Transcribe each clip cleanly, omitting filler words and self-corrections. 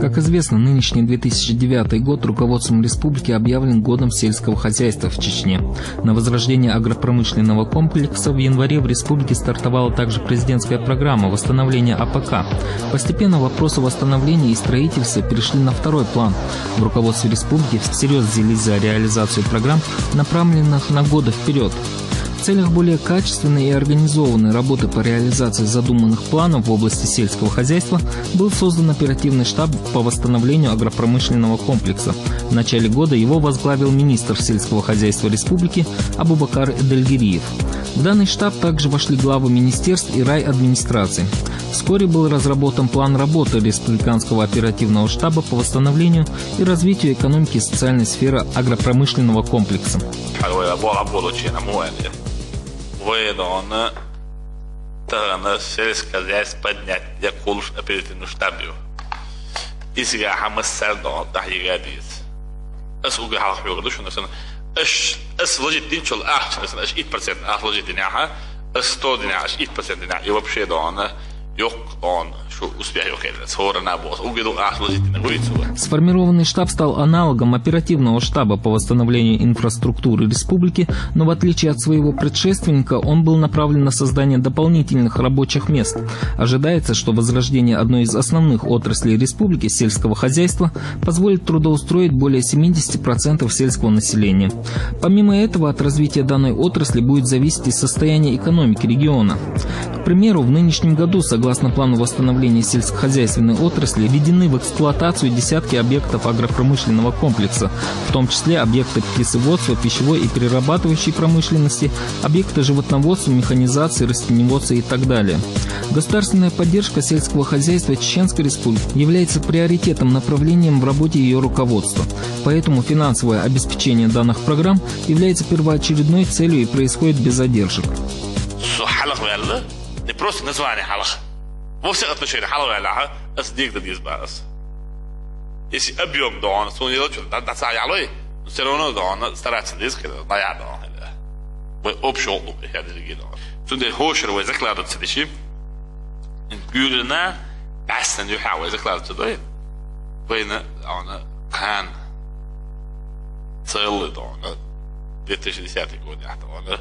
Как известно, нынешний 2009 год руководством республики объявлен годом сельского хозяйства в Чечне. На возрождение агропромышленного комплекса в январе в республике стартовала также президентская программа восстановления АПК. Постепенно вопросы восстановления и строительства перешли на второй план. В руководстве республики всерьез взялись за реализацию программ, направленных на годы вперед. В целях более качественной и организованной работы по реализации задуманных планов в области сельского хозяйства был создан оперативный штаб по восстановлению агропромышленного комплекса. В начале года его возглавил министр сельского хозяйства республики Абубакар Эдельгериев. В данный штаб также вошли главы министерств и райадминистраций. Вскоре был разработан план работы республиканского оперативного штаба по восстановлению и развитию экономики и социальной сферы агропромышленного комплекса. Воедано тагана сельское хозяйство поднять я кулш оперативную штабу. Исига хамассардо тахигадис. Асуга халхюрду шо насана ас логитин чол ахч насана аш 1% ах логитиняха ас 100 динаш 1% дина и вообще дона yok он что успех yok скоро на босс угеду ах логитин гуицу. Сформированный штаб стал аналогом оперативного штаба по восстановлению инфраструктуры республики, но в отличие от своего предшественника он был направлен на создание дополнительных рабочих мест. Ожидается, что возрождение одной из основных отраслей республики, сельского хозяйства, позволит трудоустроить более 70% сельского населения. Помимо этого, от развития данной отрасли будет зависеть и состояние экономики региона. К примеру, в нынешнем году, согласно плану восстановления сельскохозяйственной отрасли, введены в эксплуатацию десятки объектов агропромышленного комплекса, в том числе объекты птицеводства, пищевой и перерабатывающей промышленности, объекты животноводства, механизации, растениеводства и так далее. Государственная поддержка сельского хозяйства Чеченской Республики является приоритетным направлением в работе ее руководства. Поэтому финансовое обеспечение данных программ является первоочередной целью и происходит без задержек. Не просто название халах. Вовсе отношение халага лаха, ас дик дадис бас. Если объем дон, сон делать, да саялой, все равно дон стараться диск, да я дон. Мы общий лук, я диригирую. Сунде хошер, вы закладывать сидишь. Гюльна, бастен юхау, закладывать сюда. Вы на кан целый дон. 2010 год, я дон.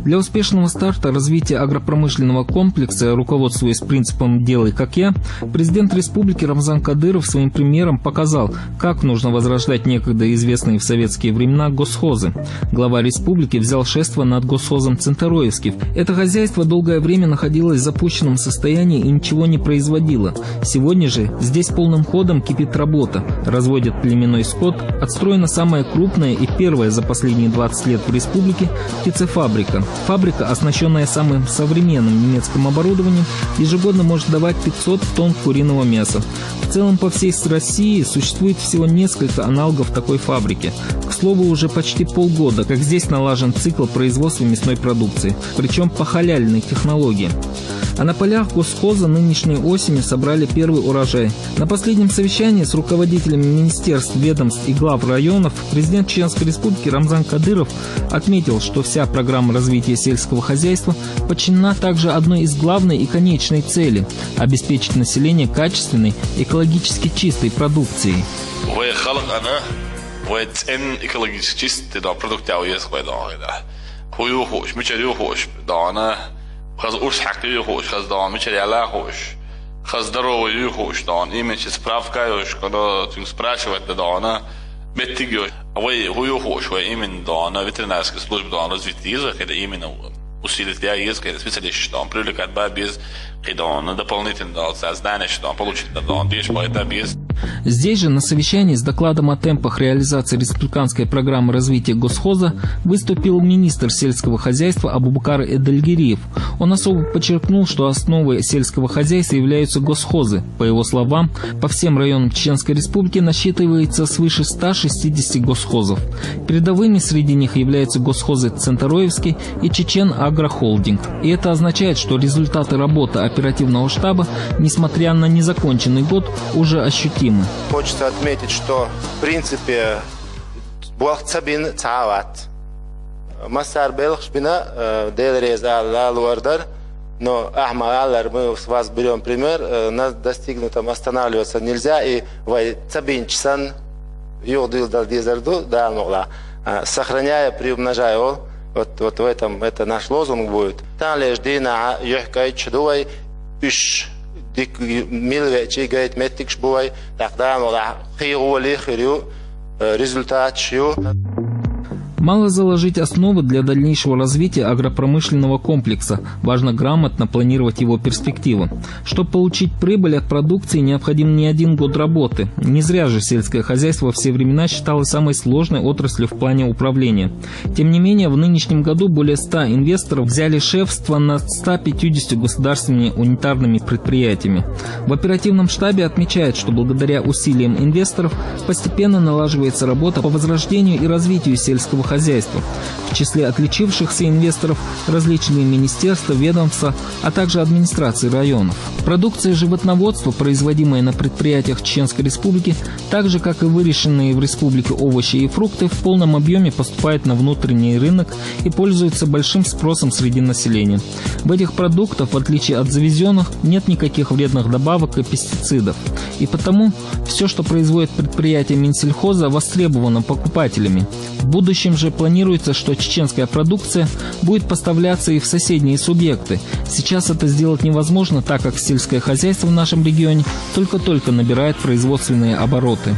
Для успешного старта развития агропромышленного комплекса, руководствуясь принципом «делай как я», президент республики Рамзан Кадыров своим примером показал, как нужно возрождать некогда известные в советские времена госхозы. Глава республики взял шефство над госхозом Центароевский. Это хозяйство долгое время находилось в запущенном состоянии и ничего не производило. Сегодня же здесь полным ходом кипит работа. Разводят племенной скот, отстроена самая крупная и первая за последние 20 лет в республике птицефабрика. Фабрика, оснащенная самым современным немецким оборудованием, ежегодно может давать 500 тонн куриного мяса. В целом по всей России существует всего несколько аналогов такой фабрики. К слову, уже почти полгода, как здесь налажен цикл производства мясной продукции, причем по халяльной технологии. А на полях госхоза нынешней осенью собрали первый урожай. На последнем совещании с руководителями министерств, ведомств и глав районов президент Чеченской Республики Рамзан Кадыров отметил, что вся программа развития сельского хозяйства подчинена также одной из главной и конечной цели – обеспечить население качественной, экологически чистой продукцией. Хаз урсхакты хош, хаз дан материала хош, хаз здоровый хош дан, именно справка хош, когда ты спрашиваешь дана, беттиги, а вы хош, вы именно дана, ветеринарская служба дана развития, когда именно усилить я есть, когда специалист дан, привлекать без, когда дополнительно создание дан, получить дан, дешь по это без. Здесь же на совещании с докладом о темпах реализации республиканской программы развития госхоза выступил министр сельского хозяйства Абубакар Эдельгериев. Он особо подчеркнул, что основой сельского хозяйства являются госхозы. По его словам, по всем районам Чеченской Республики насчитывается свыше 160 госхозов. Передовыми среди них являются госхозы Центароевский и Чечен Агрохолдинг. И это означает, что результаты работы оперативного штаба, несмотря на незаконченный год, уже ощутимы. Хочется отметить, что в принципе Буахцабин Цават Массар Белхшбина Делреза Лалуардар Но, Ахмад, мы с вас берем пример, на достигнутом останавливаться нельзя, и сохраняя, приумножая его, вот в этом, это наш лозунг будет. Результат. Мало заложить основы для дальнейшего развития агропромышленного комплекса, важно грамотно планировать его перспективы. Чтобы получить прибыль от продукции, необходим не один год работы. Не зря же сельское хозяйство во все времена считалось самой сложной отраслью в плане управления. Тем не менее, в нынешнем году более 100 инвесторов взяли шефство над 150 государственными унитарными предприятиями. В оперативном штабе отмечают, что благодаря усилиям инвесторов постепенно налаживается работа по возрождению и развитию сельского хозяйства. В числе отличившихся инвесторов различные министерства, ведомства, а также администрации районов. Продукция животноводства, производимая на предприятиях Чеченской Республики, так же как и выращенные в республике овощи и фрукты, в полном объеме поступает на внутренний рынок и пользуется большим спросом среди населения. В этих продуктах, в отличие от завезенных, нет никаких вредных добавок и пестицидов. И потому все, что производит предприятие Минсельхоза, востребовано покупателями. В будущем же планируется, что чеченская продукция будет поставляться и в соседние субъекты. Сейчас это сделать невозможно, так как сельское хозяйство в нашем регионе только-только набирает производственные обороты.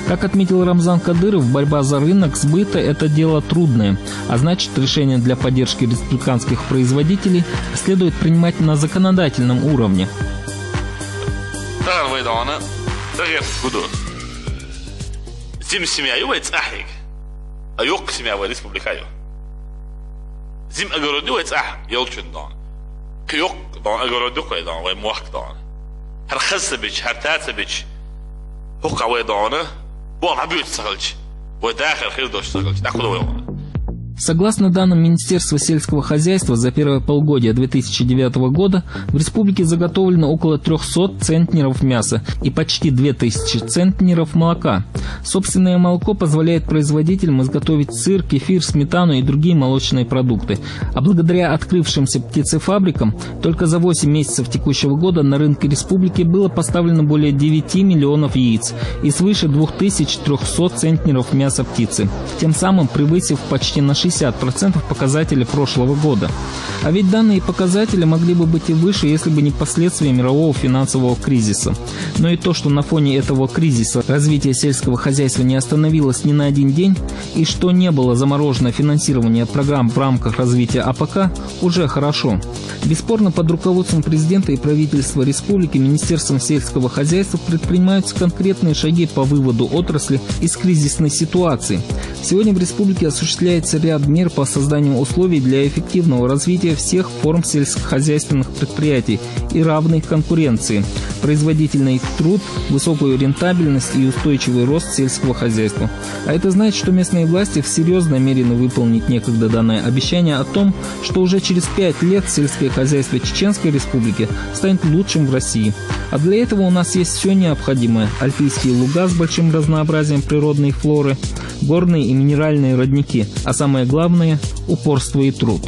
Как отметил Рамзан Кадыров, борьба за рынок сбыта – это дело трудное, а значит, решения для поддержки республиканских производителей следует принимать на законодательном уровне. Ayok simia республикаю. Зим огородю это елчин дан. Кyok дан огородю кой дан, вай муак дан. Хархасбич, хартасбич. Хука вай дана, бо абют сагалч. Вай дахар хирдош сагалч. Такую. Согласно данным Министерства сельского хозяйства, за первое полугодие 2009 года в республике заготовлено около 300 центнеров мяса и почти 2000 центнеров молока. Собственное молоко позволяет производителям изготовить сыр, кефир, сметану и другие молочные продукты. А благодаря открывшимся птицефабрикам только за 8 месяцев текущего года на рынке республики было поставлено более 9 миллионов яиц и свыше 2300 центнеров мяса птицы, тем самым превысив почти на 60% показателей прошлого года. А ведь данные показатели могли бы быть и выше, если бы не последствия мирового финансового кризиса. Но и то, что на фоне этого кризиса развитие сельского хозяйства не остановилось ни на один день, и что не было заморожено финансирование программ в рамках развития АПК, уже хорошо. Бесспорно, под руководством президента и правительства республики Министерством сельского хозяйства предпринимаются конкретные шаги по выводу отрасли из кризисной ситуации. Сегодня в республике осуществляется ряд мер по созданию условий для эффективного развития всех форм сельскохозяйственных предприятий и равной конкуренции, производительный труд, высокую рентабельность и устойчивый рост сельского хозяйства. А это значит, что местные власти всерьез намерены выполнить некогда данное обещание о том, что уже через 5 лет сельское хозяйство Чеченской Республики станет лучшим в России. А для этого у нас есть все необходимое: альпийские луга с большим разнообразием природной флоры, горные и минеральные родники, а самое главное – упорство и труд.